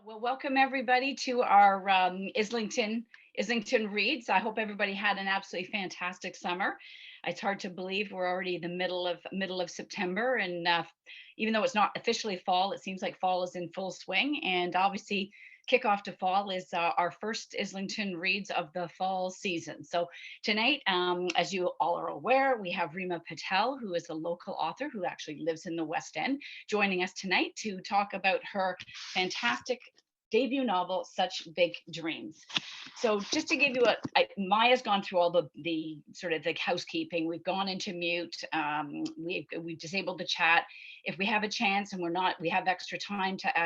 Well, welcome everybody to our Islington Reads. I hope everybody had an absolutely fantastic summer. It's hard to believe we're already the middle of September, and even though it's not officially fall, it seems like fall is in full swing. And obviously, kickoff to fall is our first Islington Reads of the fall season. So tonight, as you all are aware, we have Reema Patel, who is a local author who actually lives in the West End, joining us tonight to talk about her fantastic debut novel, Such Big Dreams. So just to give you Maya's gone through all the sort of the housekeeping. We've gone into mute. We've disabled the chat. If we have a chance and we have extra time to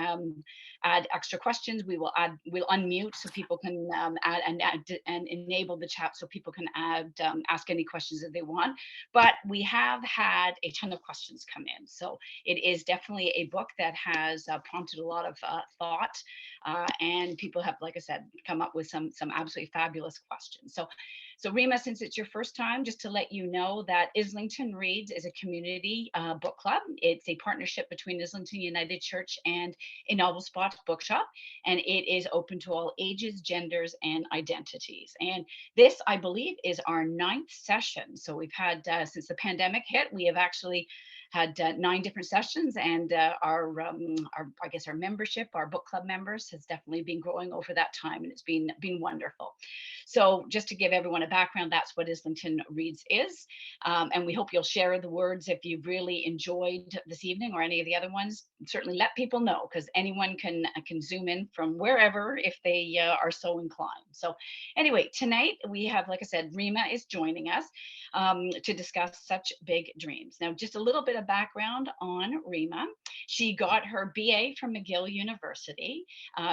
add extra questions, we'll unmute so people can add and enable the chat so people can ask any questions that they want. But we have had a ton of questions come in. So it is definitely a book that has prompted a lot of thought. And people have, like I said, come up with some absolutely fabulous questions. So Reema, since it's your first time, just to let you know that Islington Reads is a community book club. It's a partnership between Islington United Church and a Novel Spot bookshop, and it is open to all ages, genders, and identities. And this, I believe, is our 9th session. So we've had, since the pandemic hit, we have actually had 9 different sessions, and our I guess our membership, our book club members, has definitely been growing over that time, and it's been wonderful. So just to give everyone a background, that's what Islington Reads is, and we hope you'll share the words if you really enjoyed this evening or any of the other ones. Certainly let people know, because anyone can zoom in from wherever if they are so inclined. So anyway, tonight we have, like I said, Reema is joining us to discuss Such Big Dreams. Now, just a little bit of background on Reema. She got her BA from McGill University.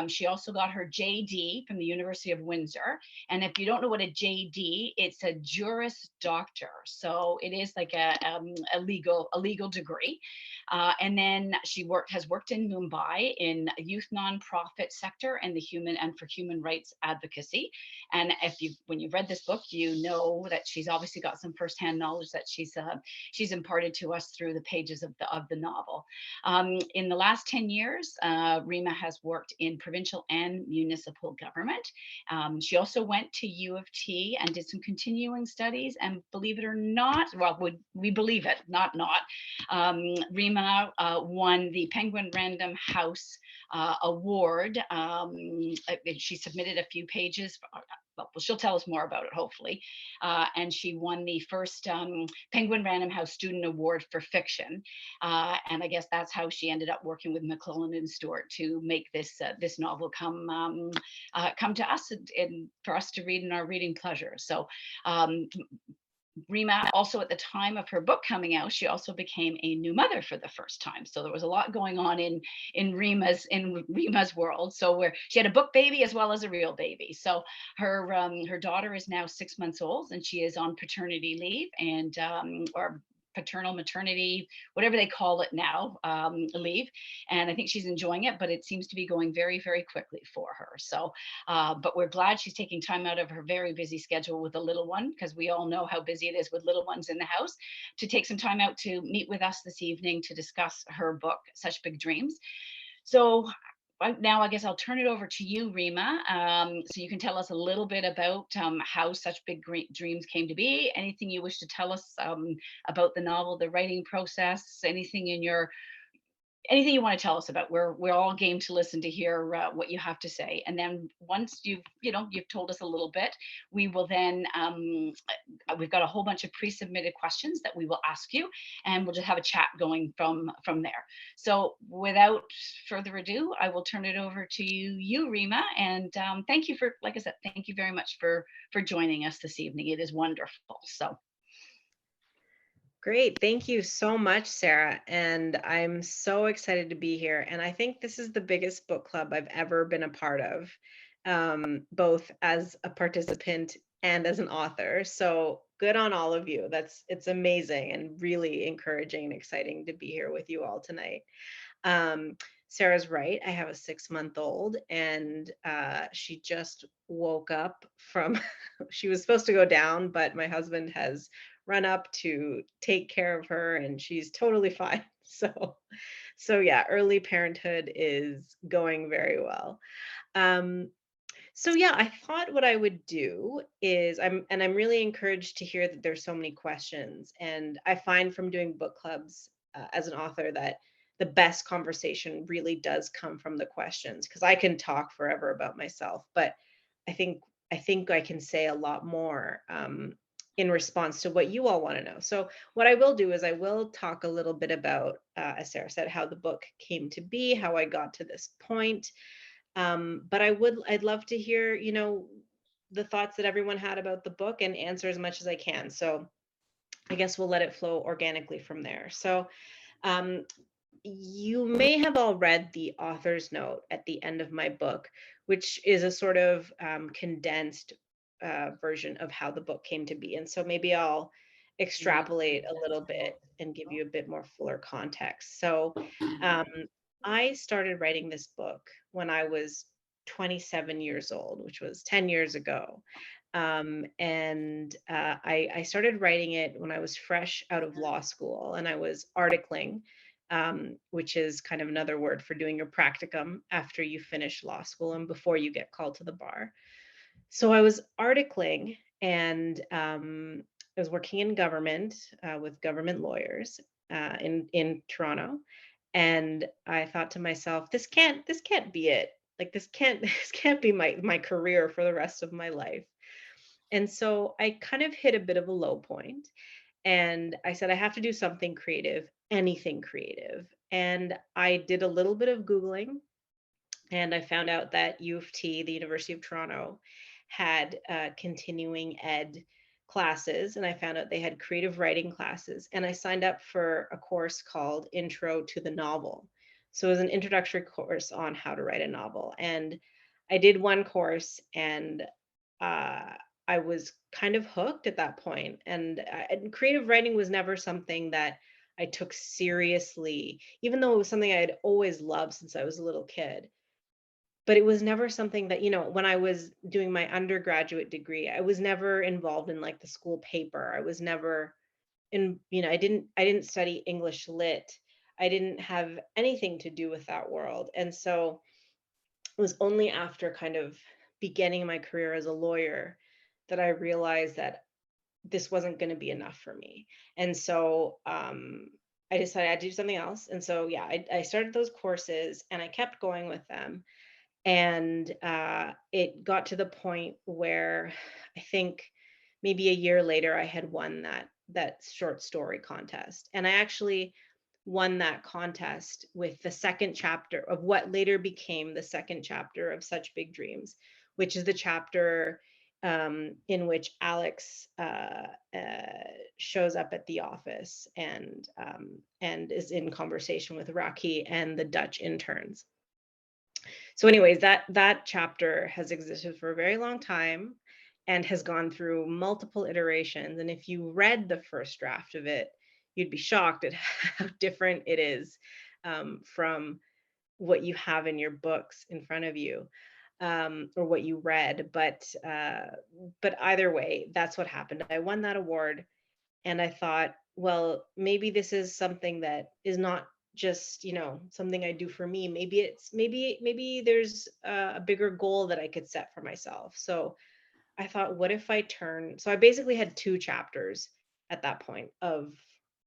She also got her JD from the University of Windsor. And if you don't know what a JD, it's a Juris Doctor. So it is like a legal degree. And then she has worked in Mumbai in a youth nonprofit sector and for human rights advocacy. And when you've read this book, you know that she's obviously got some firsthand knowledge that she's imparted to us through the pages of the novel. In the last 10 years, Reema has worked in provincial and municipal government. She also went to U of T and did some continuing studies, and believe it or not, well, we believe it, not. Reema won the Penguin Random House award. She submitted a few pages. Well, she'll tell us more about it, hopefully. And she won the first Penguin Random House Student Award for Fiction. And I guess that's how she ended up working with McClellan and Stewart to make this novel come to us and for us to read in our reading pleasure. So Reema, also at the time of her book coming out, she also became a new mother for the first time. So there was a lot going on in Reema's world. So where she had a book baby as well as a real baby. So her daughter is now 6 months old, and she is on paternity leave and or paternal maternity, whatever they call it now, leave. And I think she's enjoying it, but it seems to be going very, very quickly for her. So, but we're glad she's taking time out of her very busy schedule with the little one, because we all know how busy it is with little ones in the house, to take some time out to meet with us this evening to discuss her book, Such Big Dreams. So now I guess I'll turn it over to you, Reema, so you can tell us a little bit about how Such Big Dreams came to be. Anything you wish to tell us about the novel, the writing process, anything you want to tell us about. We're all game to listen to hear what you have to say. And then once you've told us a little bit, we will then we've got a whole bunch of pre-submitted questions that we will ask you, and we'll just have a chat going from there. So without further ado, I will turn it over to you, Reema, and thank you for, like I said, thank you very much for joining us this evening. It is wonderful. So. Great. Thank you so much, Sarah. And I'm so excited to be here. And I think this is the biggest book club I've ever been a part of, both as a participant and as an author. So good on all of you. It's amazing and really encouraging and exciting to be here with you all tonight. Sarah's right. I have a 6-month-old, and she just woke up from, she was supposed to go down, but my husband has run up to take care of her, and she's totally fine. So So yeah, early parenthood is going very well. Um, so yeah, I thought what I would do is I'm really encouraged to hear that there's so many questions. And I find from doing book clubs as an author that the best conversation really does come from the questions, because I can talk forever about myself, but I think I think I can say a lot more in response to what you all want to know. So what I will do is I will talk a little bit about, as Sarah said, how the book came to be, how I got to this point, but I'd love to hear, the thoughts that everyone had about the book and answer as much as I can. So I guess we'll let it flow organically from there. So um, you may have all read the author's note at the end of my book, which is a sort of condensed version of how the book came to be. And so maybe I'll extrapolate a little bit and give you a bit more fuller context. So um, I started writing this book when I was 27 years old, which was 10 years ago. I started writing it when I was fresh out of law school, and I was articling, which is kind of another word for doing your practicum after you finish law school and before you get called to the bar. So I was articling, and I was working in government with government lawyers in Toronto, and I thought to myself, this can't be it. Like this can't this can't be my career for the rest of my life. And so I kind of hit a bit of a low point, and I said, I have to do something creative, anything creative. And I did a little bit of Googling, and I found out that U of T, the University of Toronto, had continuing ed classes. And I found out they had creative writing classes. And I signed up for a course called Intro to the Novel. So it was an introductory course on how to write a novel. And I did one course, and uh, I was kind of hooked at that point. And creative writing was never something that I took seriously, even though it was something I had always loved since I was a little kid. But it was never something that, when I was doing my undergraduate degree, I was never involved in like the school paper. I was never I didn't study English lit. I didn't have anything to do with that world. And so it was only after kind of beginning my career as a lawyer that I realized that this wasn't going to be enough for me. And so I decided I'd do something else. And so, yeah, I started those courses and I kept going with them. And it got to the point where I think maybe a year later I had won that short story contest. And I actually won that contest with the second chapter of what later became the second chapter of Such Big Dreams, which is the chapter in which Alex shows up at the office and is in conversation with Rocky and the Dutch interns. So anyways, that chapter has existed for a very long time and has gone through multiple iterations. And if you read the first draft of it, you'd be shocked at how different it is from what you have in your books in front of you, or what you read. But either way, that's what happened. I won that award, and I thought, well, maybe this is something that is not just, something I do for me. Maybe there's a bigger goal that I could set for myself. So I thought, what if so I basically had two chapters at that point of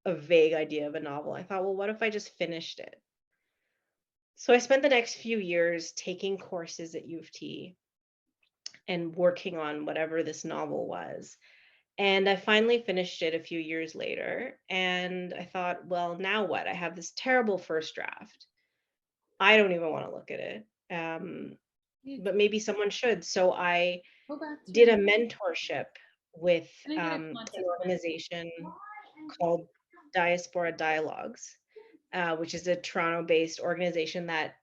a vague idea of a novel. I thought, well, what if I just finished it? So I spent the next few years taking courses at U of T and working on whatever this novel was. And I finally finished it a few years later. And I thought, well, now what? I have this terrible first draft. I don't even want to look at it. But maybe someone should. So I did a mentorship with an organization called Diaspora Dialogues, which is a Toronto-based organization that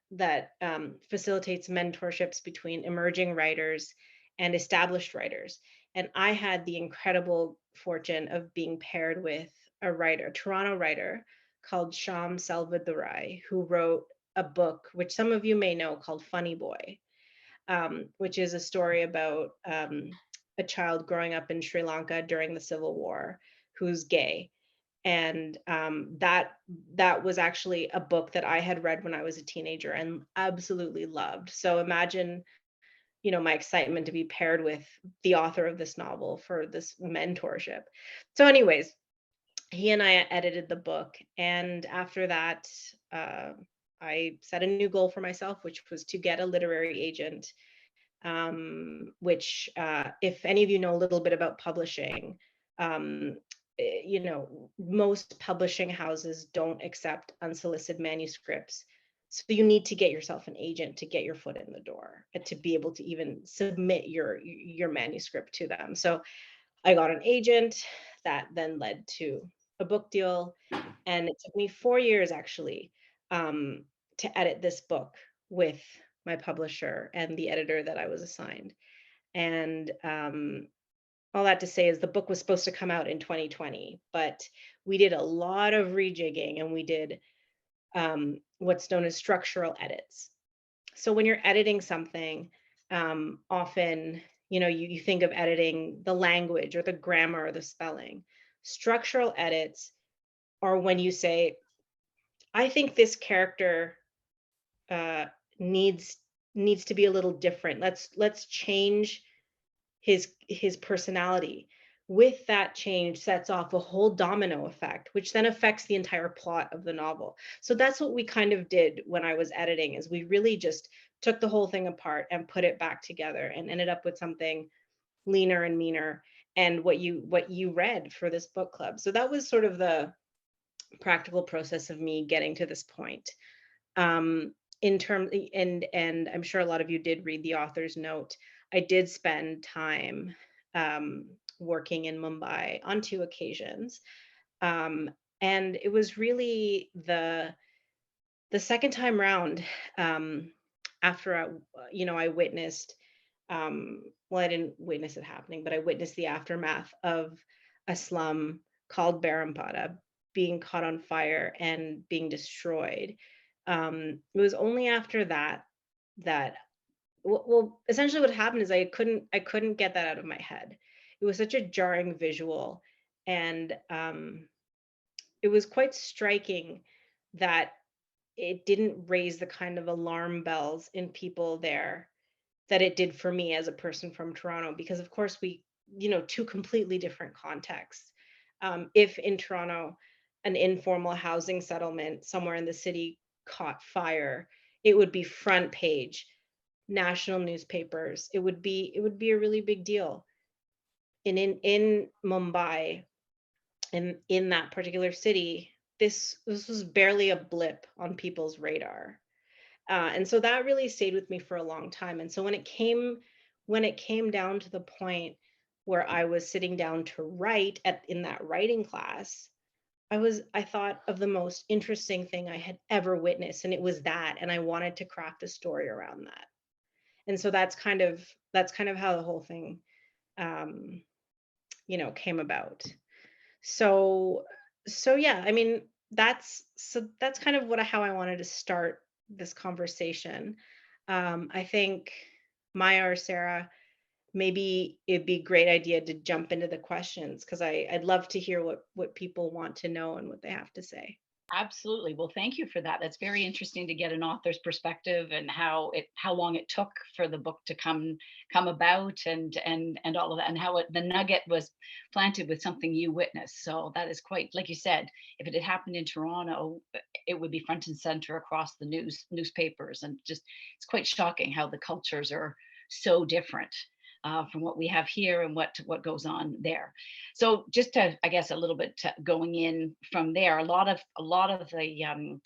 facilitates mentorships between emerging writers and established writers. And I had the incredible fortune of being paired with a Toronto writer called Sham Selvadurai, who wrote a book, which some of you may know, called Funny Boy, which is a story about a child growing up in Sri Lanka during the Civil War who's gay. And that was actually a book that I had read when I was a teenager and absolutely loved. So imagine, my excitement to be paired with the author of this novel for this mentorship. So anyways, he and I edited the book, and after that, uh, I set a new goal for myself, which was to get a literary agent. Which, if any of you know a little bit about publishing, um, most publishing houses don't accept unsolicited manuscripts. So you need to get yourself an agent to get your foot in the door and to be able to even submit your manuscript to them. So I got an agent that then led to a book deal. And it took me 4 years actually, to edit this book with my publisher and the editor that I was assigned. And all that to say is the book was supposed to come out in 2020, but we did a lot of rejigging and we did what's known as structural edits. So when you're editing something, often, you think of editing the language or the grammar or the spelling. Structural edits are when you say, I think this character uh, needs needs to be a little different. Let's change his personality. With that change sets off a whole domino effect, which then affects the entire plot of the novel. So that's what we kind of did when I was editing, is we really just took the whole thing apart and put it back together and ended up with something leaner and meaner, and what you read for this book club. So that was sort of the practical process of me getting to this point. In term and I'm sure a lot of you did read the author's note. I did spend time working in Mumbai on 2 occasions, um, and it was really the second time round, after I witnessed, well, I didn't witness it happening, but I witnessed the aftermath of a slum called Barampata being caught on fire and being destroyed. It was only after that that well, essentially what happened is I couldn't get that out of my head. It was such a jarring visual, and it was quite striking that it didn't raise the kind of alarm bells in people there that it did for me as a person from Toronto, because of course two completely different contexts. If in Toronto, an informal housing settlement somewhere in the city caught fire, it would be front page, national newspapers. It would be a really big deal. And in Mumbai, in that particular city, this was barely a blip on people's radar. And so that really stayed with me for a long time. And so when it came down to the point where I was sitting down to write in that writing class, I thought of the most interesting thing I had ever witnessed, and it was that, and I wanted to craft a story around that. And so that's kind of how the whole thing um, came about. So yeah, I mean, that's kind of how I wanted to start this conversation. I think Maya or Sarah, maybe it'd be a great idea to jump into the questions, because I'd love to hear what people want to know and what they have to say. Absolutely. Well, thank you for that. That's very interesting to get an author's perspective and how long it took for the book to come about, and all of that, and how the nugget was planted with something you witnessed. So that is quite, like you said, if it had happened in Toronto, it would be front and center across the newspapers, and just it's quite shocking how the cultures are so different from what we have here and what goes on there. So just to, I guess, a little bit going in from there, a lot of the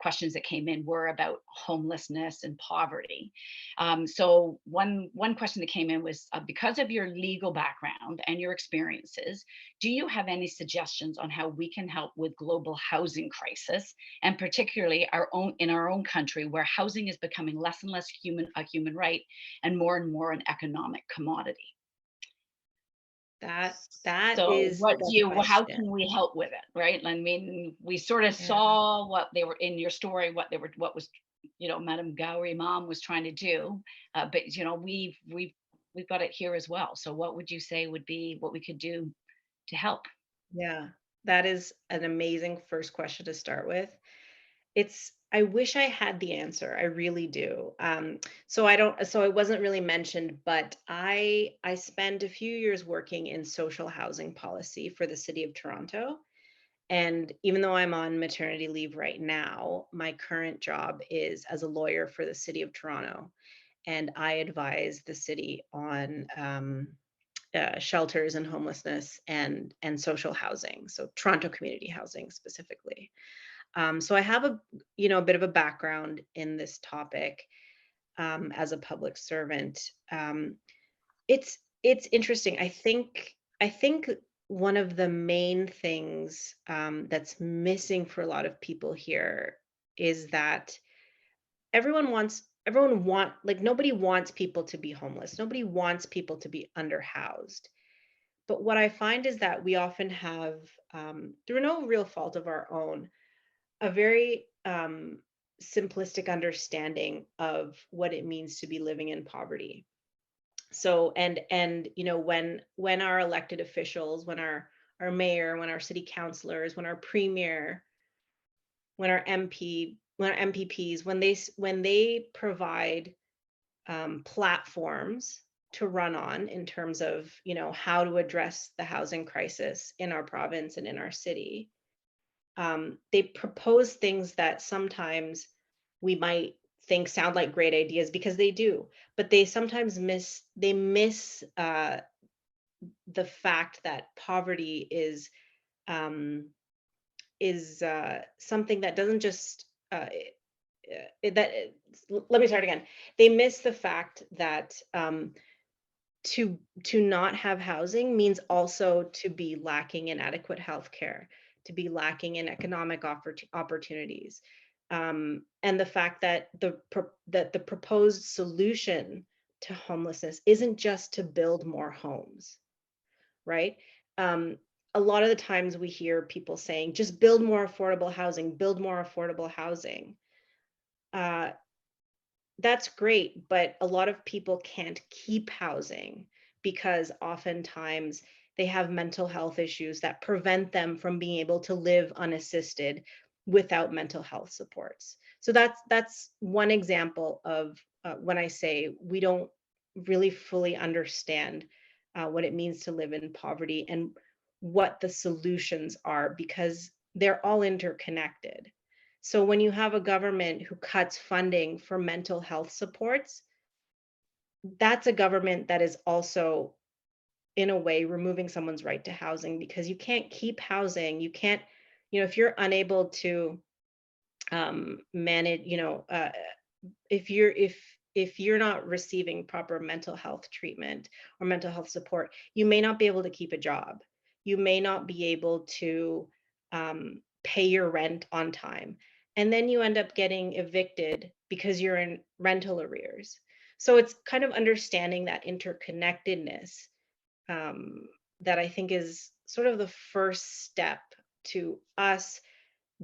questions that came in were about homelessness and poverty. So one question that came in was, because of your legal background and your experiences, do you have any suggestions on how we can help with global housing crisis, and particularly in our own country, where housing is becoming less and less a human right and more an economic commodity? That So is what the how question. can we help with it, right? I mean, we sort of Yeah. saw what they were in your story, what was, Madame Gowrie mom was trying to do, but we've got it here as well. So what would you say would be what we could do to help? Yeah. That is an amazing first question to start with. I wish I had the answer. I really do. So it wasn't really mentioned, but I spent a few years working in social housing policy for the city of Toronto. And even though I'm on maternity leave right now, my current job is as a lawyer for the city of Toronto. And I advise the city on shelters and homelessness and social housing. So Toronto community housing specifically. So I have a bit of a background in this topic as a public servant. It's interesting. I think one of the main things that's missing for a lot of people here is that everyone like nobody wants people to be homeless. Nobody wants people to be underhoused. But what I find is that we often have, through no real fault of our own, a very simplistic understanding of what it means to be living in poverty. So when our elected officials, when our mayor, when our city councilors, when our premier, when our MPPs, when they provide platforms to run on in terms of how to address the housing crisis in our province and in our city, they propose things that sometimes we might think sound like great ideas because they do, but they sometimes miss the fact that poverty um, is something that doesn't just let me start again. They miss the fact that to not have housing means also to be lacking in adequate health care, to be lacking in economic opportunities, and the fact that the proposed solution to homelessness isn't just to build more homes, right? Um, a lot of the times we hear people saying, just build more affordable housing, build more affordable housing. Uh, that's great, but a lot of people can't keep housing because oftentimes they have mental health issues that prevent them from being able to live unassisted without mental health supports. So that's one example of when I say we don't really fully understand what it means to live in poverty and what the solutions are, because they're all interconnected. So when you have a government who cuts funding for mental health supports, that's a government that is also, in a way, removing someone's right to housing, because you can't keep housing. You can't, if you're unable to manage, if you're not receiving proper mental health treatment or mental health support, you may not be able to keep a job. You may not be able to pay your rent on time. And then you end up getting evicted because you're in rental arrears. So it's kind of understanding that interconnectedness um, that I think is sort of the first step to us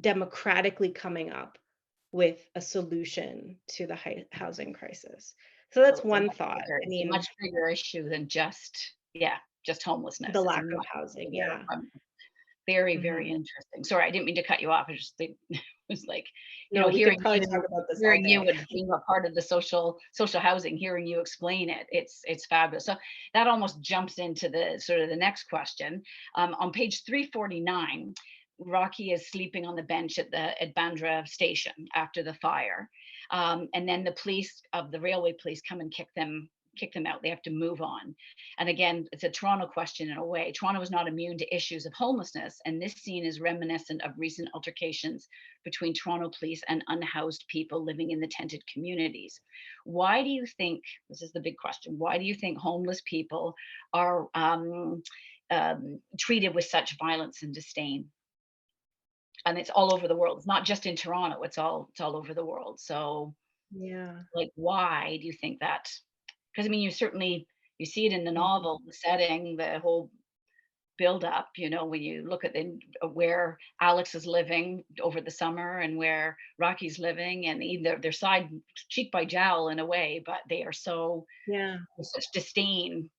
democratically coming up with a solution to the housing crisis. So So that's it's a one much thought. bigger I it's a mean, much bigger issue than just, yeah, just the homelessness. It's a lack of much housing. bigger, Yeah. very, very Mhm. interesting. Sorry, I didn't mean to cut you off. I just think it was like, No, we could hearing probably talk you about this all hearing you day. and being a part of the social housing, hearing you explain it, it's fabulous. So that almost jumps into the sort of the next question. On page 349, Rocky is sleeping on the bench at Bandra station after the fire. And then the railway police come and kick them out. They have to move on. And again, it's a Toronto question in a way. Toronto is not immune to issues of homelessness, and this scene is reminiscent of recent altercations between Toronto police and unhoused people living in the tented communities. Why do you think, this is the big question, why do you think homeless people are treated with such violence and disdain? And it's all over the world. It's not just in Toronto. It's all over the world. So, Yeah. like, why do you think that? Because I mean, you see it in the Mhm. novel, the setting, the whole build up, when you look at where Alex is living over the summer and where Rocky's living, and either they're side cheek by jowl in a way, but they are so Yeah. with such disdain.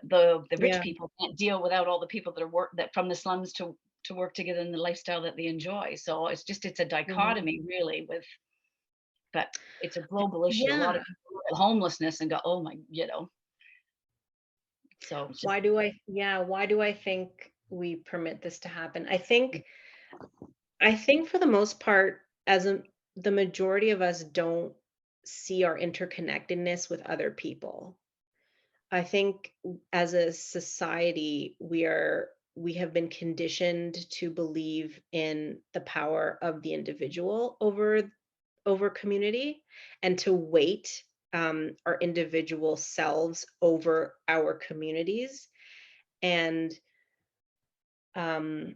but the rich Yeah. people can't deal without all the people that are work that from the slums to work together in the lifestyle that they enjoy. So it's a Mhm. dichotomy really with, but it's a global issue. A lot of Yeah. people look at homelessness and go, oh my, so it's just, Why do I think we permit this to happen? I think for the most part, the majority of us don't see our interconnectedness with other people. I think as a society, we have been conditioned to believe in the power of the individual over community, and to weight our individual selves over our communities, and um,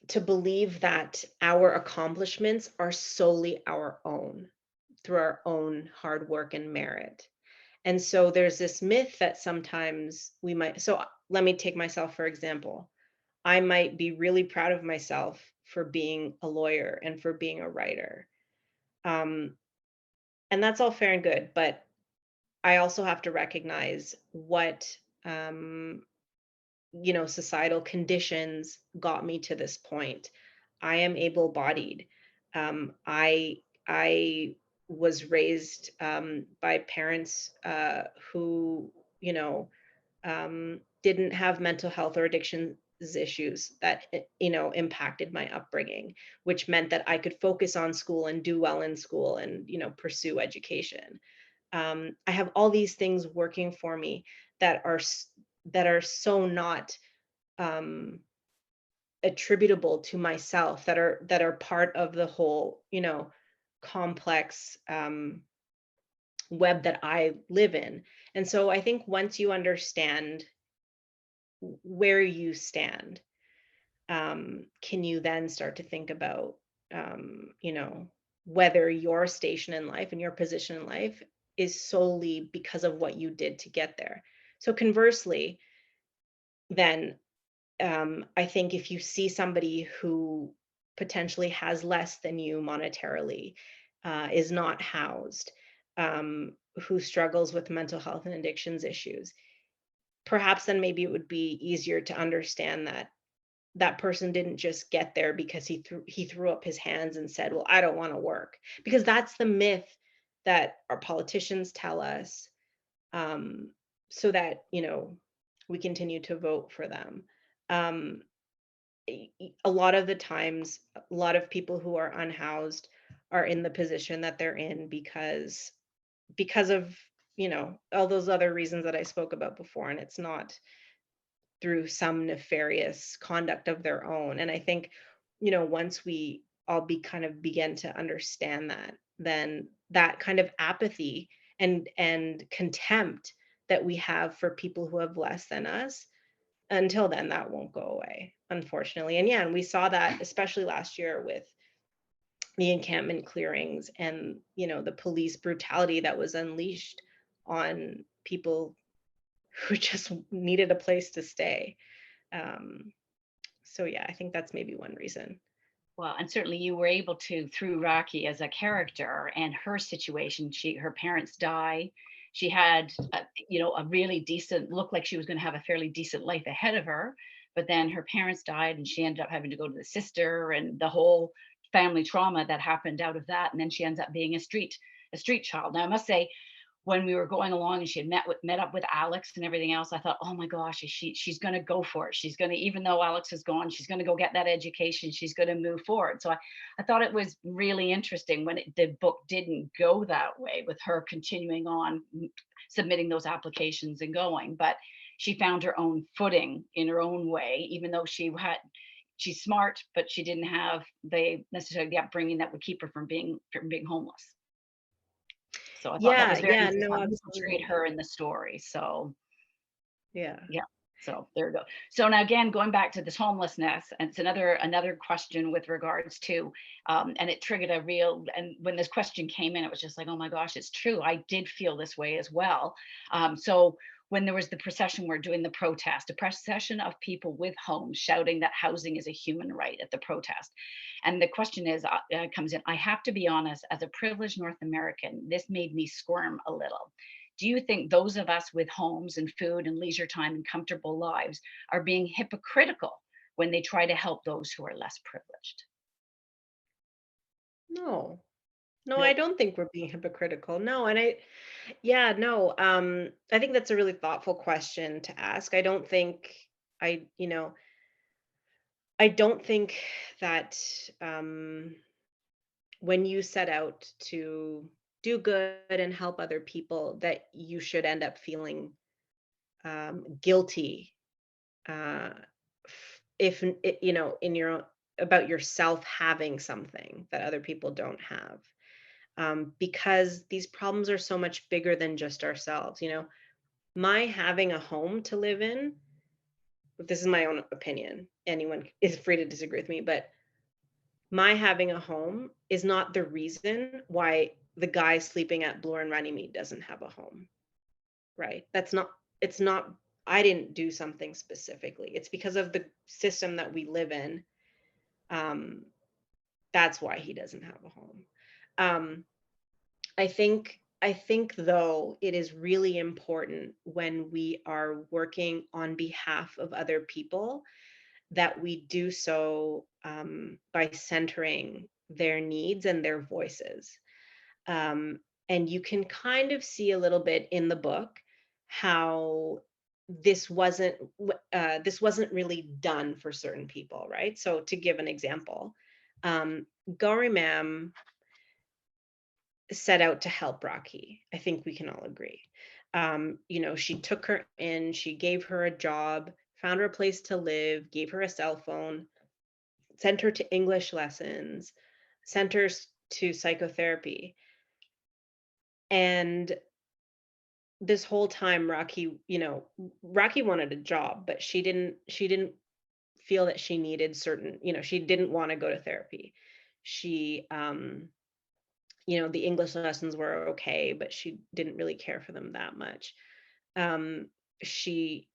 to believe that our accomplishments are solely our own through our own hard work and merit. And so there's this myth that sometimes we might, so let me take myself for example. I might be really proud of myself for being a lawyer and for being a writer. Um, and that's all fair and good, but I also have to recognize what um, societal conditions got me to this point. I am able-bodied. I was raised by parents who, you know, didn't have mental health or addiction issues that impacted my upbringing, which meant that I could focus on school and do well in school and pursue education. I have all these things working for me that are so not um, attributable to myself, that are part of the whole complex web that I live in. And so I think once you understand where you stand, can you then start to think about whether your station in life and your position in life is solely because of what you did to get there. So conversely, then I think if you see somebody who potentially has less than you monetarily, is not housed, who struggles with mental health and addictions issues, perhaps then maybe it would be easier to understand that that person didn't just get there because he threw up his hands and said, "Well, I don't want to work." Because that's the myth that our politicians tell us, um, so that we continue to vote for them. Um, a lot of the times, a lot of people who are unhoused are in the position that they're in because of all those other reasons that I spoke about before, and it's not through some nefarious conduct of their own. And I think, once we all kind of begin to understand that, then that kind of apathy and contempt that we have for people who have less than us, until then, that won't go away, unfortunately. And yeah, and we saw that especially last year with the encampment clearings and the police brutality that was unleashed on people who just needed a place to stay. um, so yeah, I think that's maybe one reason. well, and certainly you were able to, through Rocky as a character and her situation, her parents die. She had, a really decent, looked like she was going to have a fairly decent life ahead of her, but then her parents died and she ended up having to go to the sister and the whole family trauma that happened out of that. And then she ends up being a street child. Now, I must say, when we were going along and she had met up with Alex and everything else, I thought, oh my gosh, she's going to go for it. She's going to, even though Alex is gone, she's going to go get that education. She's going to move forward. So I thought it was really interesting when the book didn't go that way, with her continuing on submitting those applications and going, but she found her own footing in her own way, even though she's smart, but she didn't have necessarily the upbringing that would keep her from being homeless. So I thought that Yeah, was very yeah, interesting no, how you portrayed absolutely. her in the story. So Yeah. yeah. So there you go. So now again, going back to this homelessness, and it's another question with regards to, and it triggered a real. And when this question came in, it was just like, oh my gosh, it's true. I did feel this way as well. So when there was the procession, we're doing the protest, a procession of people with homes shouting that housing is a human right at the protest. And the question comes in. I have to be honest, as a privileged North American, this made me squirm a little. do you think those of us with homes and food and leisure time and comfortable lives are being hypocritical when they try to help those who are less privileged? No. No, I No. don't think we're being hypocritical. No, and yeah, no. I think that's a really thoughtful question to ask. I don't think I, you know, I don't think that when you set out to do good and help other people, that you should end up feeling guilty if in your about yourself having something that other people don't have, because these problems are so much bigger than just ourselves. My having a home to live in, this is my own opinion, anyone is free to disagree with me, but my having a home is not the reason why the guy sleeping at Bloor and Runnymede doesn't have a home, right? It's not, I didn't do something specifically. It's because of the system that we live in. Um, that's why he doesn't have a home. Um, I think though it is really important when we are working on behalf of other people that we do so by centering their needs and their voices. Um, and you can kind of see a little bit in the book how this wasn't really done for certain people, right? So to give an example, Gauri Ma'am set out to help Rocky. I think we can all agree. She took her in, she gave her a job, found her a place to live, gave her a cell phone, sent her to English lessons, sent her to psychotherapy. And this whole time, Rocky wanted a job, but she didn't feel that she needed she didn't want to go to therapy. She, the English lessons were okay, but she didn't really care for them that much. She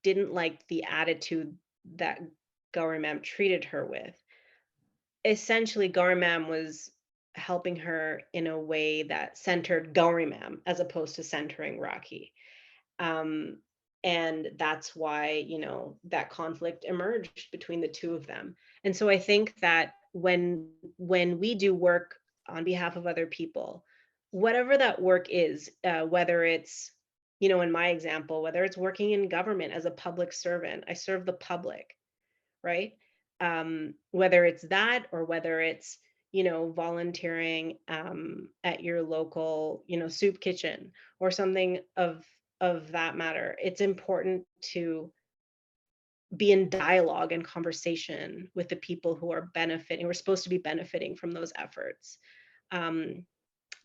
didn't like the attitude that Gauri Ma'am treated her with. Essentially, Gauri Ma'am was helping her in a way that centered Gauri Ma'am as opposed to centering Rocky. Um, and that's why, that conflict emerged between the two of them. And so I think that when we do work on behalf of other people, whatever that work is, whether it's, in my example, whether it's working in government as a public servant, I serve the public, right? Whether it's that or whether it's, volunteering at your local, soup kitchen or something of that matter. It's important to be in dialogue and conversation with the people who are benefiting, we're supposed to be benefiting from those efforts. Um,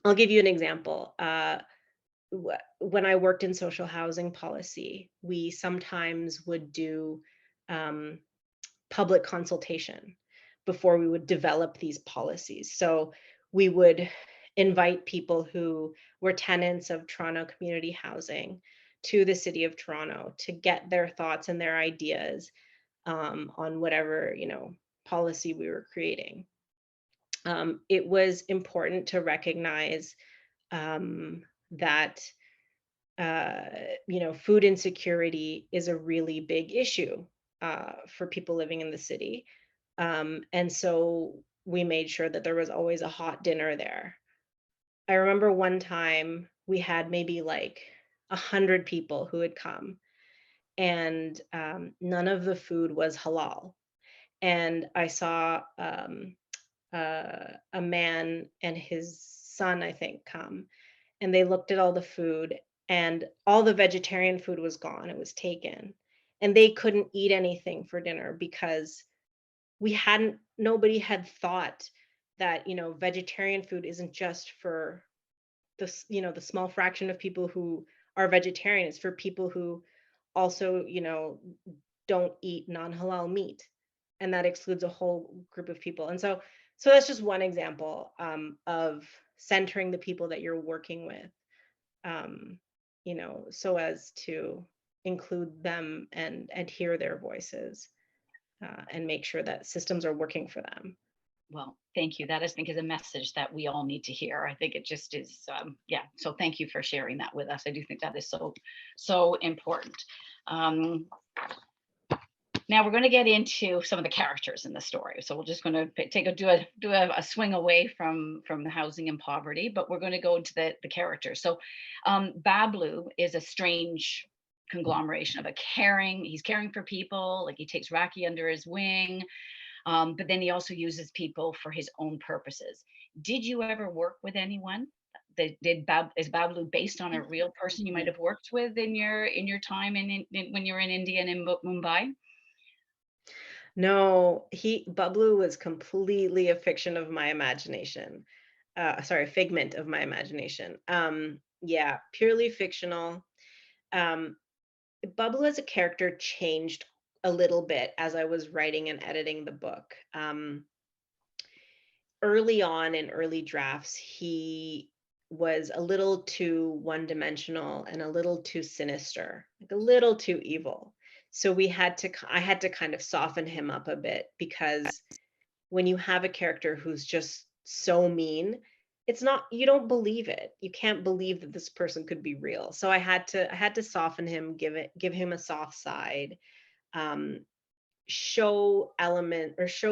I'll give you an example. When I worked in social housing policy, we sometimes would do um, public consultation before we would develop these policies. So we would invite people who were tenants of Toronto community housing to the City of Toronto to get their thoughts and their ideas on whatever policy we were creating. It was important to recognize that food insecurity is a really big issue for people living in the city. And so we made sure that there was always a hot dinner there. I remember one time we had maybe like 100 people who had come, and none of the food was halal. And I saw a man and his son, I think, come, and they looked at all the food, and all the vegetarian food was gone. It was taken. And they couldn't eat anything for dinner because nobody had thought that, vegetarian food isn't just for the small fraction of people who are vegetarian. It's for people who also, don't eat non-halal meat. And that excludes a whole group of people. And so that's just one example of centering the people that you're working with, so as to include them and hear their voices, and make sure that systems are working for them. Well, thank you. That I think is a message that we all need to hear. I think it just is, yeah. So thank you for sharing that with us. I do think that is so, so important. Um, Now we're going to get into some of the characters in the story. So we're just going to take a do a swing away from the housing and poverty, but we're going to go into the characters. So Bablu is a strange conglomeration of he's caring for people, like he takes Raki under his wing, but then he also uses people for his own purposes. Did you ever work with anyone? Is Bablu based on a real person you might have worked with in your time when you were in India and in Mumbai? No, Bublu was completely a fiction of my imagination. Sorry, figment of my imagination. Yeah, purely fictional. Um, Bublu as a character changed a little bit as I was writing and editing the book. Early on in early drafts, he was a little too one-dimensional and a little too sinister, like a little too evil. So I had to kind of soften him up a bit, because when you have a character who's just so mean, it's not, you don't believe it. You can't believe that this person could be real. So I had to soften him, give him a soft side, um, show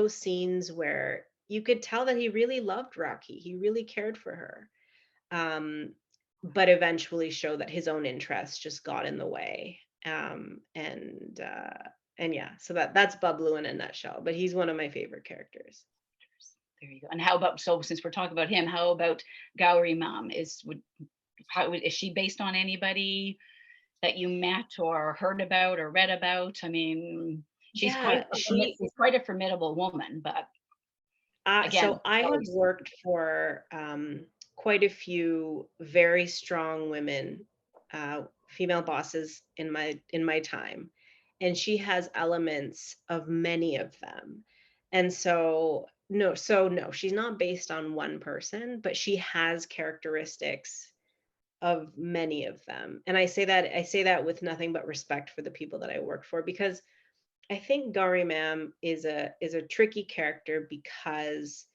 scenes where you could tell that he really loved Rocky. He really cared for her. Um, but eventually show that his own interests just got in the way. And yeah, so that's Bublu in a nutshell, but he's one of my favorite characters. There you go. And how about, so since we're talking about him, how about Gauri Mom? Is she based on anybody that you met or heard about or read about? I mean, Yeah, she's quite a formidable woman, but again, so I have worked for quite a few very strong women, female bosses in my time, and she has elements of many of them. And so no, she's not based on one person, but she has characteristics of many of them. And I say that with nothing but respect for the people that I worked for, because I think Gauri Ma'am is a tricky character, because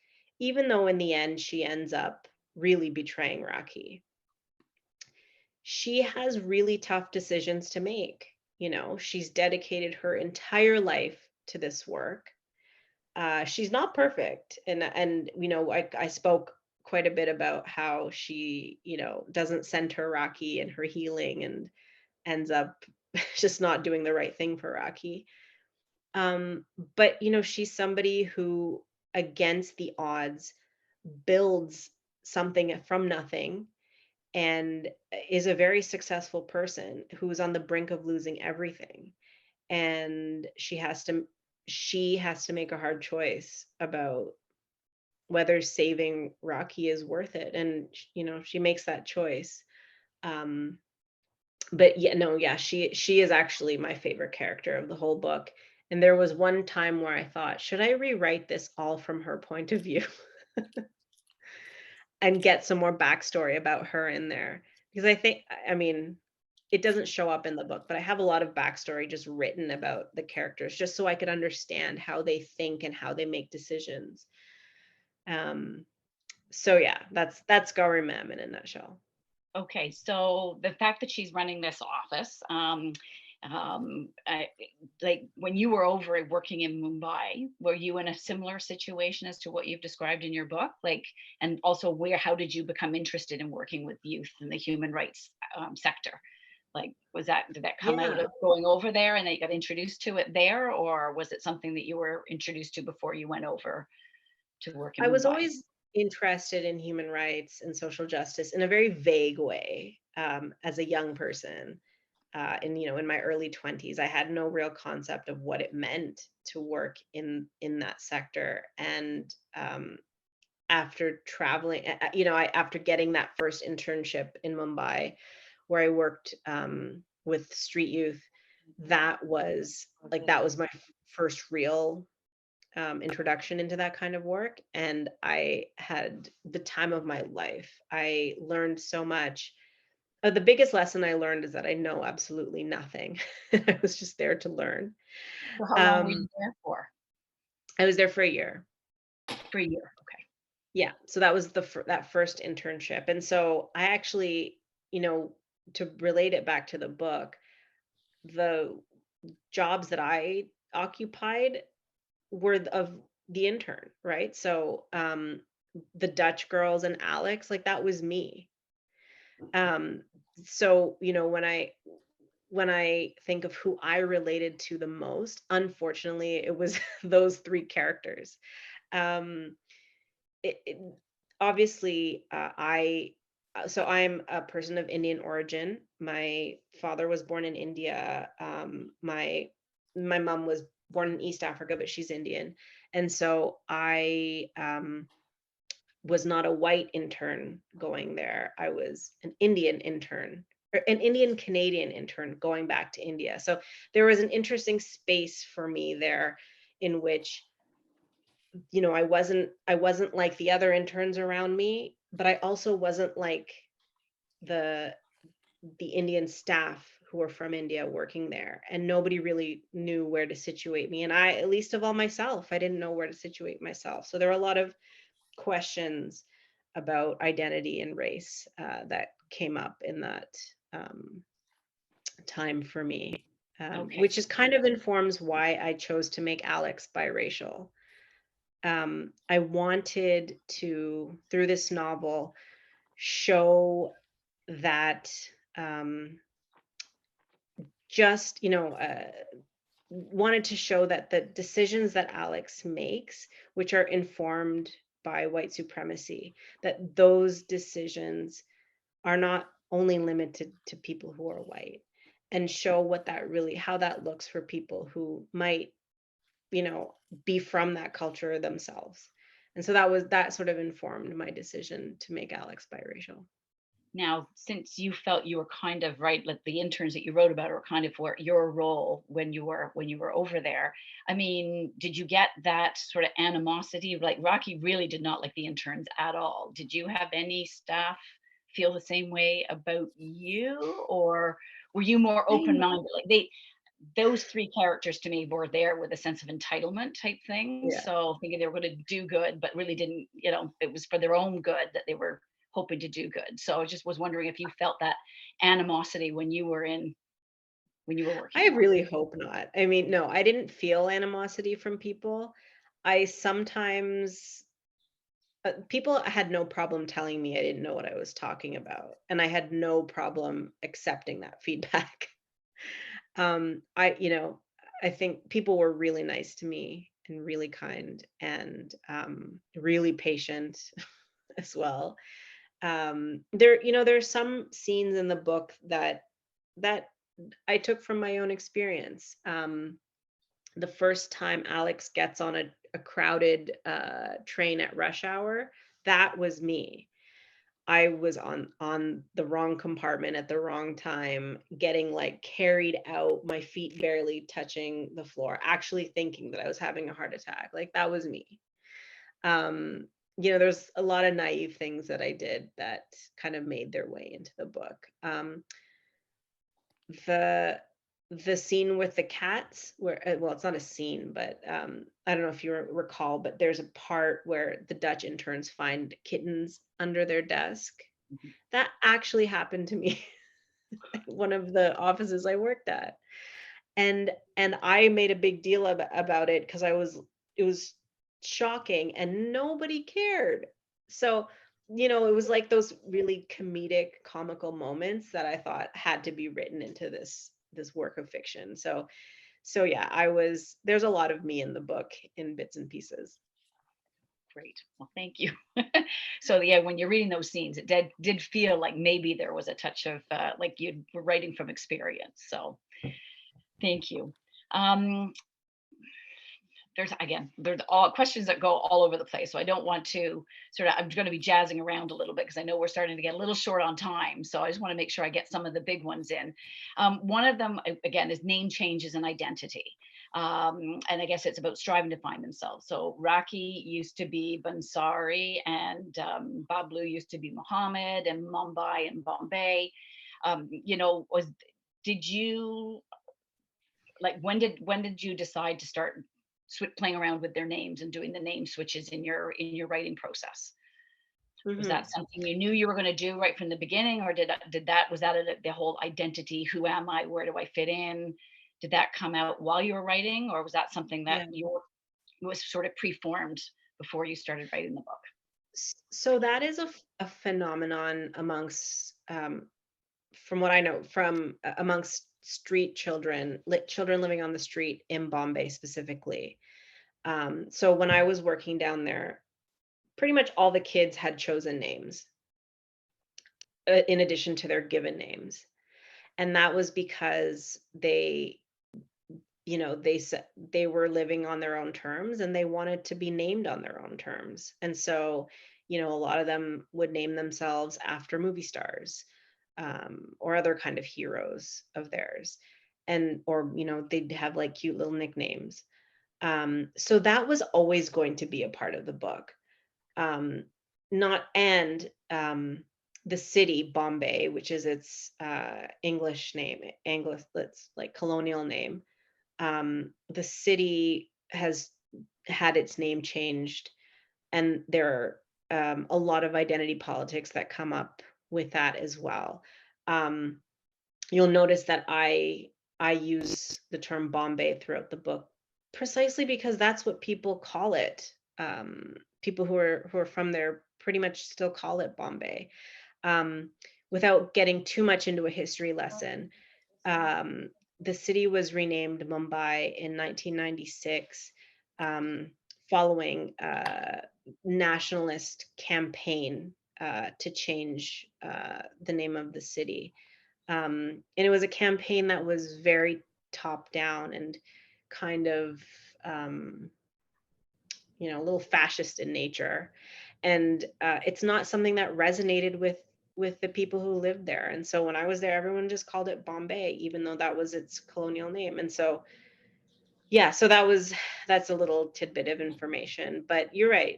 even though in the end she ends up really betraying Rocky, she has really tough decisions to make. She's dedicated her entire life to this work. She's not perfect, and I spoke quite a bit about how she doesn't center Rocky in her healing, and ends up just not doing the right thing for Rocky. But she's somebody who, against the odds, builds something from nothing, and is a very successful person who's on the brink of losing everything. And she has to make a hard choice about whether saving Rocky is worth it. And she makes that choice. Um, but yeah, no, yeah, she is actually my favorite character of the whole book. And there was one time where I thought, should I rewrite this all from her point of view and get some more backstory about her in there? Because I mean, it doesn't show up in the book, but I have a lot of backstory just written about the characters, just so I could understand how they think and how they make decisions. Um, so yeah, that's Gauri Ma'am in a nutshell. okay. So the fact that she's running this office, I, like when you were over working in Mumbai, were you in a similar situation as to what you've described in your book? Like, and also how did you become interested in working with youth in the human rights sector? Like, did that come out Yeah. of going over there and that you got introduced to it there, or was it something that you were introduced to before you went over to work in I was Mumbai? always interested in human rights and social justice in a very vague way, as a young person. In my early 20s, I had no real concept of what it meant to work in that sector. And after traveling, after getting that first internship in Mumbai, where I worked with street youth, that was my first real introduction into that kind of work. And I had the time of my life. I learned so much. The biggest lesson I learned is that I know absolutely nothing. I was just there to learn. So how long were you Um, there for? I was there for a year. for a year. Okay. Yeah, so that was that first internship. And so I actually, you know, to relate it back to the book, the jobs that I occupied were of the intern, right? So the Dutch girls and Alex, like that was me. Um so, you know, when I think of who I related to the most, unfortunately, it was those three characters. Um it obviously, so I'm a person of Indian origin. My father was born in India. My mom was born in East Africa, but she's Indian. And so I was not a white intern going there. I was an Indian intern, or an Indian Canadian intern going back to India. So there was an interesting space for me there in which, you know, I wasn't like the other interns around me, but I also wasn't like the the Indian staff who were from India working there, and nobody really knew where to situate me. And I, at least of all myself, I didn't know where to situate myself. So there were a lot of questions about identity and race that came up in that um, time for me, Okay. which is kind of informs why I chose to make Alex biracial. I wanted to, through this novel, show that um, just, you know, wanted to show that the decisions that Alex makes, which are informed by white supremacy, that those decisions are not only limited to people who are white, and show what that really, how that looks for people who might, you know, be from that culture themselves. And so that sort of informed my decision to make Alex biracial. Now, since you felt you were kind of right, like the interns that you wrote about are kind of were your role when you were over there. I mean, did you get that sort of animosity? Like Rocky really did not like the interns at all. Did you have any staff feel the same way about you, or were you more I open-minded? Like they those three characters to me were there with a sense of entitlement type thing. Yeah. So thinking they were going to do good, but really didn't, you know, it was for their own good that they were hoping to do good. So I just was wondering if you felt that animosity when you were working I there. really hope not. I mean, no, I didn't feel animosity from people. I sometimes people had no problem telling me I didn't know what I was talking about, and I had no problem accepting that feedback. You know, I think people were really nice to me and really kind and really patient as well. There, you know, there's some scenes in the book that I took from my own experience. The first time Alex gets on a crowded train at rush hour, that was me. I was on the wrong compartment at the wrong time, getting like carried out, my feet barely touching the floor, actually thinking that I was having a heart attack. Like that was me. You know, there's a lot of naive things that I did that kind of made their way into the book. The the scene with the cats where well, it's not a scene, but I don't know if you recall, but there's a part where the Dutch interns find kittens under their desk. Mhm. That actually happened to me at one of the offices I worked at. And I made a big deal about it because it was shocking and nobody cared. So, you know, it was like those really comedic, comical moments that I thought had to be written into this work of fiction. So yeah, there's a lot of me in the book in bits and pieces. Great. Well, thank you. So yeah, when you're reading those scenes, it did feel like maybe there was a touch of like you were writing from experience. So thank you. Um, there's all questions that go all over the place, so I don't want to sort of, I'm going to be jazzing around a little bit because I know we're starting to get a little short on time, so I just want to make sure I get some of the big ones in. One of them again is name changes and identity, and I guess it's about striving to find themselves. So Raki used to be Bansari, and Bablu used to be Muhammad, and Mumbai and Bombay. You know, did you, like, when did you decide to start playing around with their names and doing the name switches in your writing process? Was Mhm. that something you knew you were going to do right from the beginning, or was that the whole identity? Who am I? Where do I fit in? Did that come out while you were writing, or was that something that Yeah. was sort of preformed before you started writing the book? So that is a phenomenon amongst, from what I know, from amongst street children, children living on the street in Bombay specifically. So when I was working down there, pretty much all the kids had chosen names in addition to their given names. And that was because they said they were living on their own terms and they wanted to be named on their own terms. And so, a lot of them would name themselves after movie stars, or other kind of heroes of theirs. And, or, they'd have like cute little nicknames. So that was always going to be a part of the book. Um, not, and The city, Bombay, which is its English name, English, it's like colonial name. The city has had its name changed, and there are a lot of identity politics that come up with that as well. Um, you'll notice that I use the term Bombay throughout the book precisely because that's what people call it. People who are from there pretty much still call it Bombay. Um, Without getting too much into a history lesson, um, the city was renamed Mumbai in 1996, um, following a nationalist campaign to change the name of the city. And it was a campaign that was very top down and kind of, um, a little fascist in nature. And it's not something that resonated with the people who lived there. And so when I was there, everyone just called it Bombay, even though that was its colonial name. And so, yeah, so that's a little tidbit of information. But you're right.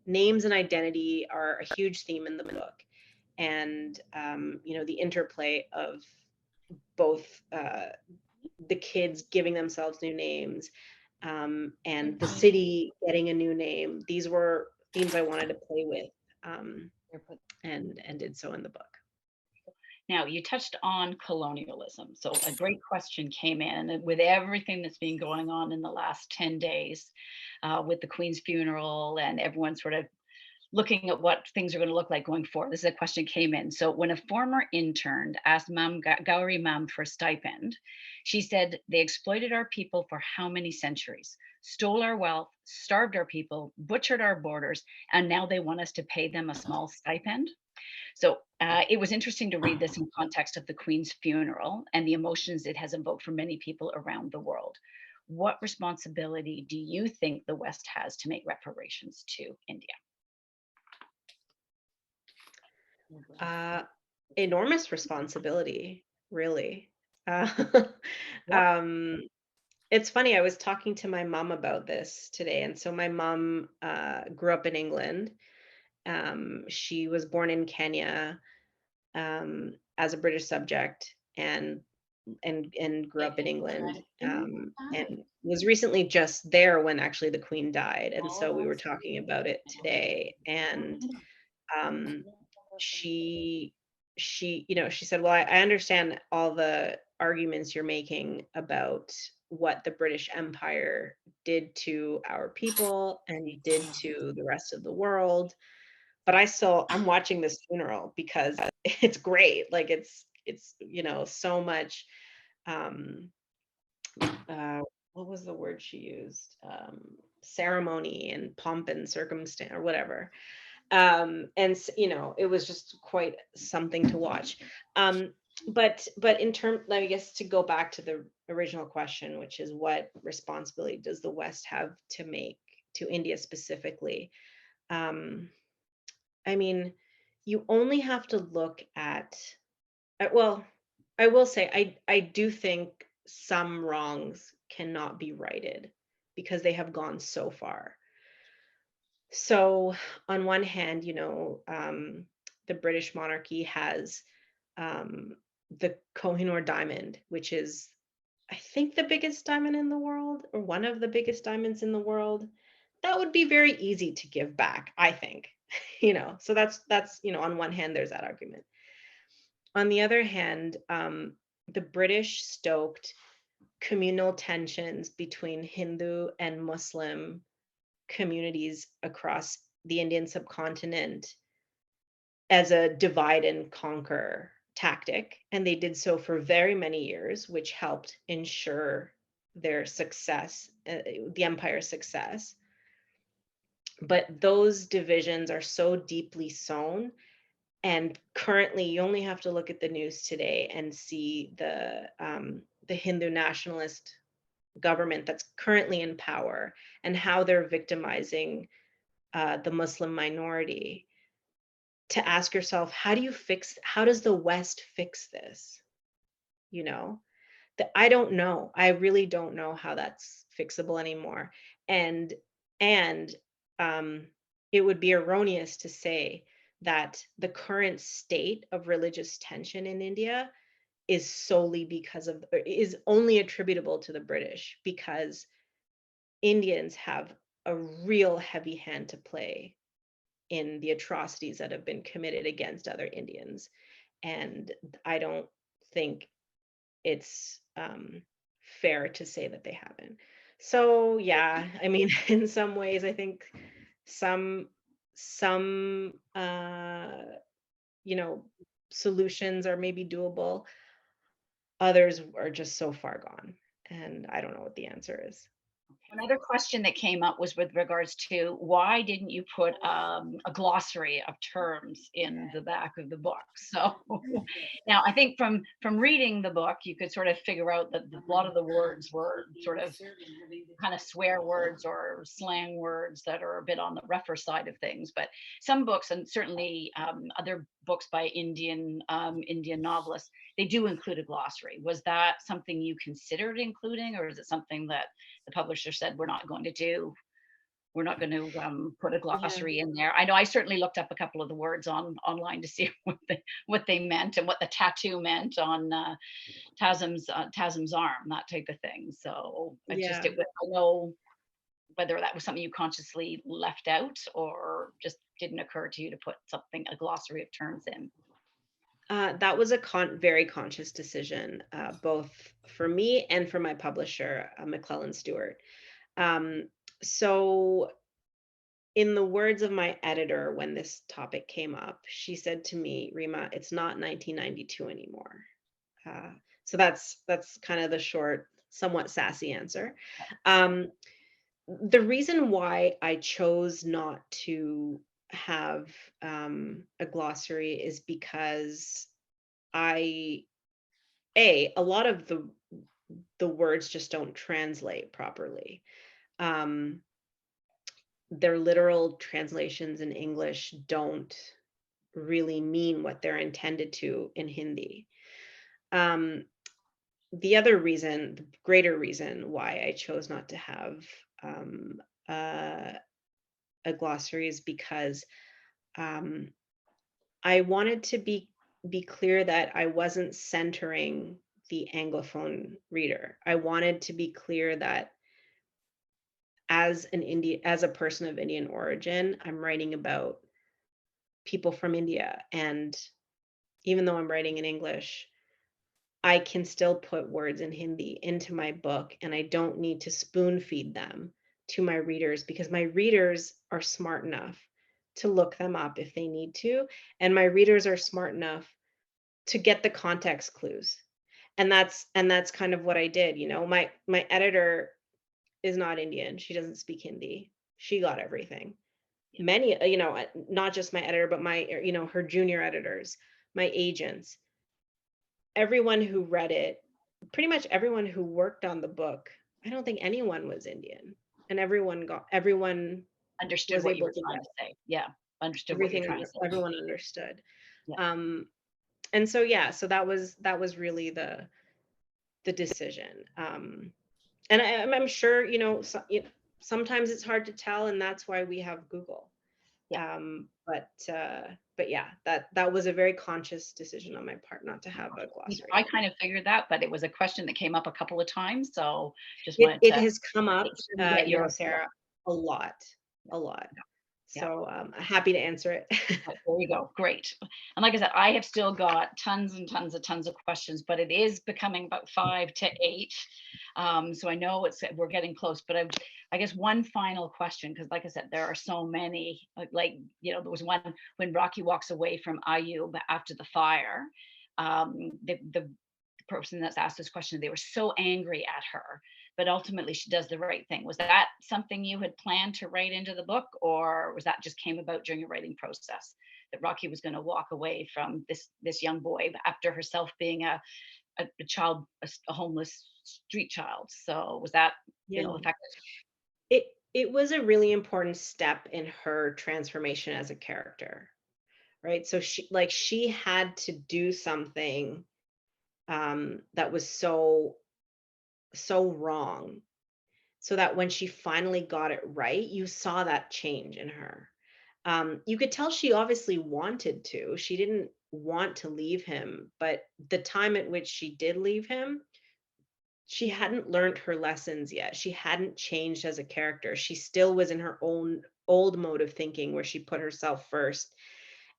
Names and identity are a huge theme in the book. And the interplay of both the kids giving themselves new names, and the city getting a new name. These were themes I wanted to play with, um, and did so in the book. Now, you touched on colonialism. So, a great question came in, and with everything that's been going on in the last 10 days, with the Queen's funeral and everyone sort of looking at what things are going to look like going forward. This is a question came in. So when a former intern asked Gauri Mam for a stipend, she said they exploited our people for how many centuries, stole our wealth, starved our people, butchered our borders, and now they want us to pay them a small stipend. So it was interesting to read this in context of the Queen's funeral and the emotions it has evoked for many people around the world. What responsibility do you think the West has to make reparations to India? Uh, Enormous responsibility, really. Uh, What? um, it's funny. I was talking to my mom about this today, and so my mom grew up in England. She was born in Kenya, as a British subject, and grew up in England, and was recently just there when actually the Queen died, and so we were talking about it today. And um, she she said, well, I understand all the arguments you're making about what the British Empire did to our people and did to the rest of the world, but I'm watching this funeral because it's great. Like it's so much, um uh what was the word she used, ceremony and pomp and circumstance or whatever. It was just quite something to watch. But in term I guess, to go back to the original question, which is what responsibility does the West have to make to India specifically? um I mean, you only have to look at, well, I will say I do think some wrongs cannot be righted because they have gone so far. So on one hand, the British monarchy has, um, the Kohinoor diamond, which I think the biggest diamond in the world, or one of the biggest diamonds in the world, that would be very easy to give back, I think. So that's, on one hand, there's that argument. On the other hand, the British stoked communal tensions between Hindu and Muslim communities across the Indian subcontinent as a divide and conquer tactic. And they did so for very many years, which helped ensure their success, the empire's success. But those divisions are so deeply sown. And currently, you only have to look at the news today and see the Hindu nationalist government that's currently in power and how they're victimizing the Muslim minority, to ask yourself, how does the West fix this? You know, I don't know. I really don't know how that's fixable anymore. And and it would be erroneous to say that the current state of religious tension in India is only attributable to the British, because Indians have a real heavy hand to play in the atrocities that have been committed against other Indians. And I don't think it's fair to say that they haven't. So yeah, I mean, in some ways, I think some some solutions are maybe doable. Others are just so far gone, and I don't know what the answer is. Another question that came up was with regards to why didn't you put a glossary of terms in the back of the book? So now I think from reading the book, you could sort of figure out that a lot of the words were sort of kind of swear words or slang words that are a bit on the rougher side of things. But some books, and certainly other books by Indian novelists, they do include a glossary. Was that something you considered including, or is it something that the publisher said we're not going to do? We're not going to put a Yeah. glossary in there. I know I certainly looked up a couple of the words online to see what they meant and what the tattoo meant on Tazim's arm, that type of thing. So Yeah. I know whether that was something you consciously left out or just didn't occur to you to put a glossary of terms in. That was a very conscious decision, both for me and for my publisher, McClellan Stewart. So, in the words of my editor, when this topic came up, she said to me, "Reema, it's not 1992 anymore." Uh, so that's kind of the short, somewhat sassy answer. Um, the reason why I chose not to have a glossary is because I a lot of the words just don't translate properly. Um, their literal translations in English don't really mean what they're intended to in Hindi. Um, the greater reason why I chose not to have um, uh, a glossary is because um, I wanted to be clear that I wasn't centering the Anglophone reader. I wanted to be clear that as a person of Indian origin, I'm writing about people from India. And even though I'm writing in English, I can still put words in Hindi into my book, and I don't need to spoon feed them to my readers, because my readers are smart enough to look them up if they need to. And my readers are smart enough to get the context clues. And that's kind of what I did. My editor is not Indian. She doesn't speak Hindi. She got everything. Many, not just my editor, but her junior editors, my agents, everyone who read it, pretty much everyone who worked on the book. I don't think anyone was Indian, and everyone Understood was what you able were to trying get to say. Yeah, understood what you're everything. trying to say. Everyone understood. Yeah. Um, and so yeah, so that was really the decision. And I'm sure, sometimes it's hard to tell, and that's why we have Google. Yeah. But yeah, that was a very conscious decision on my part not to have a glossary. I kind of figured that, but it was a question that came up a couple of times, so just It wanted it to has come up, make sure we get your Sarah, a lot, yeah, a lot. yeah. So happy to answer it. Right, there you go. Great. And like I said, I have still got tons and tons of questions, but it is becoming about 5 to 8. So I know we're getting close, but I guess one final question, because like I said, there are so many. There was one when Rocky walks away from Ayub after the fire. The person that's asked this question, they were so angry at her, but ultimately she does the right thing. Was that something you had planned to write into the book, or was that just came about during your writing process, that Rocky was going to walk away from this young boy after herself being a child, a homeless street child? So was that, Yeah. the fact It was a really important step in her transformation as a character, right? So she had to do something that was so wrong, so that when she finally got it right, you saw that change in her. You could tell she obviously wanted to. She didn't want to leave him, but the time at which she did leave him, she hadn't learned her lessons yet. She hadn't changed as a character. She still was in her own old mode of thinking where she put herself first,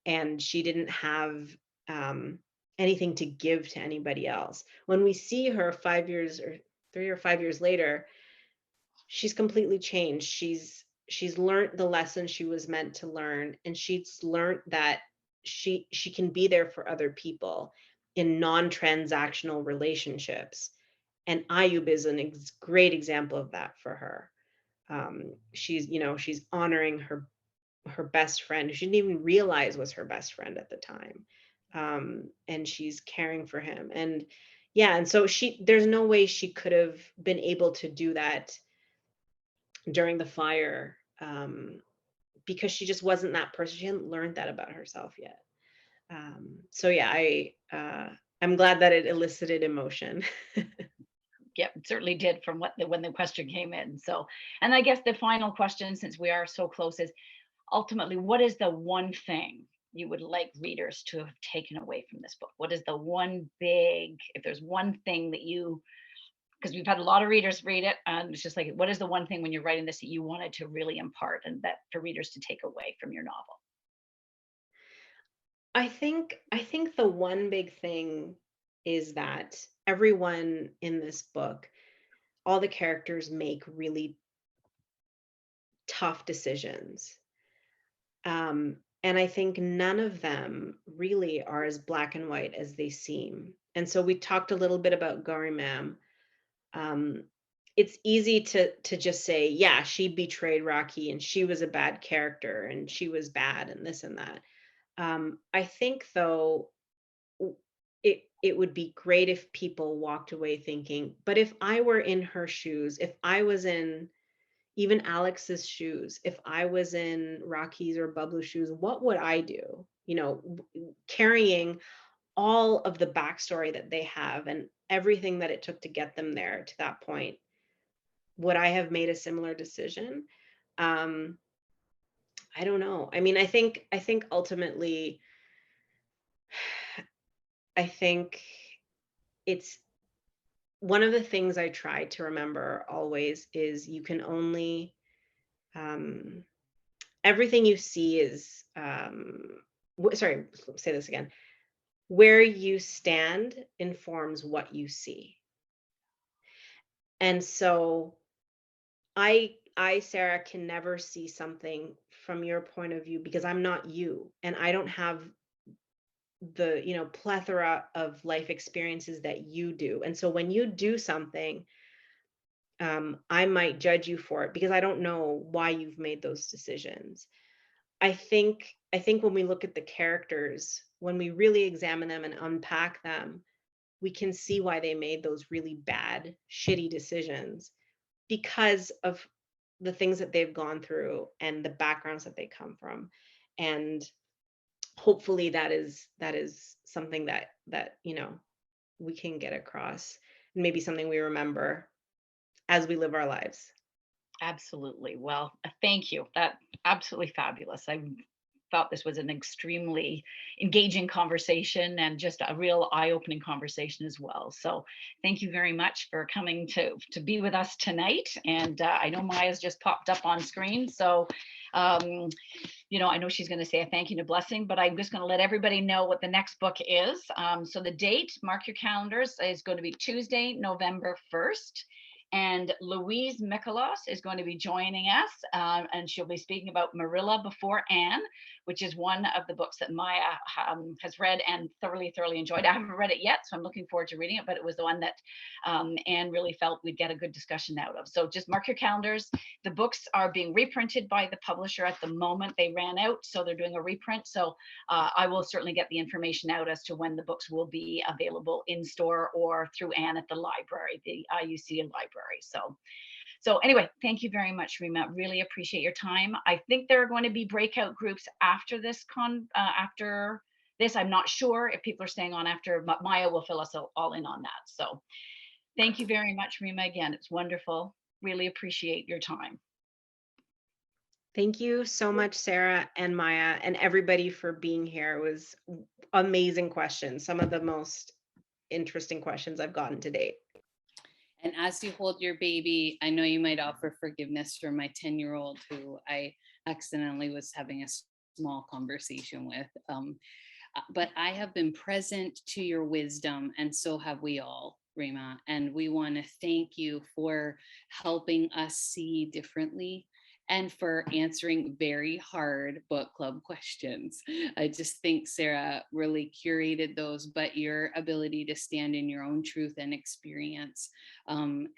and she didn't have um, anything to give to anybody else. When we see her 5 years or 3 or 5 years later, she's completely changed. She's learned the lesson she was meant to learn, and she's learned that she can be there for other people in non-transactional relationships. And Ayub is a great example of that for her. She's honoring her best friend, who she didn't even realize was her best friend at the time. And she's caring for him. And yeah, and so there's no way she could have been able to do that during the fire, because she just wasn't that person. She hadn't learned that about herself yet. So yeah, I'm glad that it elicited emotion. yeah, it certainly did from when the question came in. So, and I guess the final question, since we are so close, is ultimately, what is the one thing you would like readers to have taken away from this book? What is the one big, if there's one thing that because we've had a lot of readers read it, and it's just like, what is the one thing when you're writing this that you wanted to really impart and that for readers to take away from your novel? I think the one big thing is that everyone in this book, all the characters make really tough decisions. And I think none of them really are as black and white as they seem. And so we talked a little bit about Gary Mam. Um, it's easy to just say, yeah, she betrayed Rocky and she was a bad character and she was bad and this and that. I think though it would be great if people walked away thinking, but if I were in her shoes, if I was in even Alex's shoes, if I was in Rocky's or Bublu's shoes, what would I do? Carrying all of the backstory that they have and everything that it took to get them there to that point, would I have made a similar decision? Um, I don't know. I mean, I think ultimately, I think it's one of the things I try to remember always is you can only um, everything you see is sorry, say this again. Where you stand informs what you see. And so I, Sarah, can never see something from your point of view because I'm not you and I don't have the, plethora of life experiences that you do. And so when you do something, I might judge you for it because I don't know why you've made those decisions. I think when we look at the characters, when we really examine them and unpack them, we can see why they made those really bad, shitty decisions because of the things that they've gone through and the backgrounds that they come from. And hopefully that is something that we can get across, and maybe something we remember as we live our lives. Absolutely. Well, thank you. That absolutely fabulous. I thought this was an extremely engaging conversation and just a real eye-opening conversation as well. So thank you very much for coming to be with us tonight. And I know Maya's just popped up on screen. So um, I know she's going to say a thank you and a blessing, but I'm just going to let everybody know what the next book is. So the date, mark your calendars, is going to be Tuesday, November 1st. And Louise Mikolos is going to be joining us, and she'll be speaking about Marilla Before Anne, which is one of the books that Maya has read and thoroughly, thoroughly enjoyed. I haven't read it yet, so I'm looking forward to reading it, but it was the one that Anne really felt we'd get a good discussion out of. So just mark your calendars. The books are being reprinted by the publisher at the moment. They ran out, so they're doing a reprint. So I will certainly get the information out as to when the books will be available in store or through Anne at the library, the IUC library. So anyway, thank you very much, Reema. Really appreciate your time. I think there are going to be breakout groups after this after this. I'm not sure if people are staying on after, but Maya will fill us all in on that. So thank you very much, Reema. Again, it's wonderful. Really appreciate your time. Thank you so much, Sarah and Maya and everybody for being here. It was amazing questions. Some of the most interesting questions I've gotten to date. And as you hold your baby, I know you might offer forgiveness for my 10-year-old who I accidentally was having a small conversation with. But I have been present to your wisdom, and so have we all, Reema. And we want to thank you for helping us see differently and for answering very hard book club questions. I just think Sarah really curated those, but your ability to stand in your own truth and experience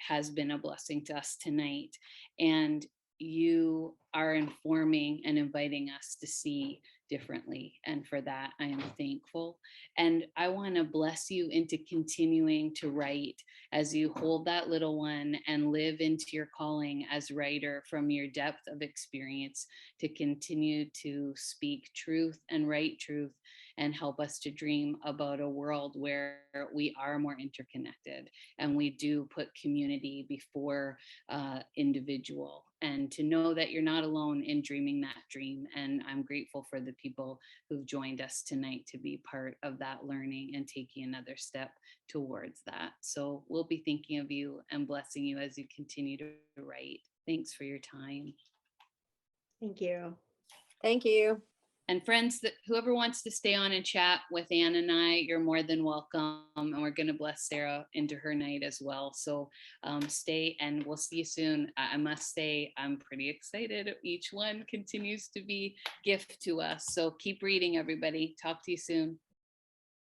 has been a blessing to us tonight. And you are informing and inviting us to see differently. And for that, I am thankful. And I want to bless you into continuing to write as you hold that little one and live into your calling as writer from your depth of experience to continue to speak truth and write truth and help us to dream about a world where we are more interconnected and we do put community before individual, and to know that you're not alone in dreaming that dream. And I'm grateful for the people who've joined us tonight to be part of that learning and taking another step towards that. So we'll be thinking of you and blessing you as you continue to write. Thanks for your time. Thank you. Thank you. And friends, whoever wants to stay on and chat with Anne and I, you're more than welcome. And we're going to bless Sarah into her night as well. So stay, and we'll see you soon. I must say, I'm pretty excited. Each one continues to be a gift to us. So keep reading, everybody. Talk to you soon.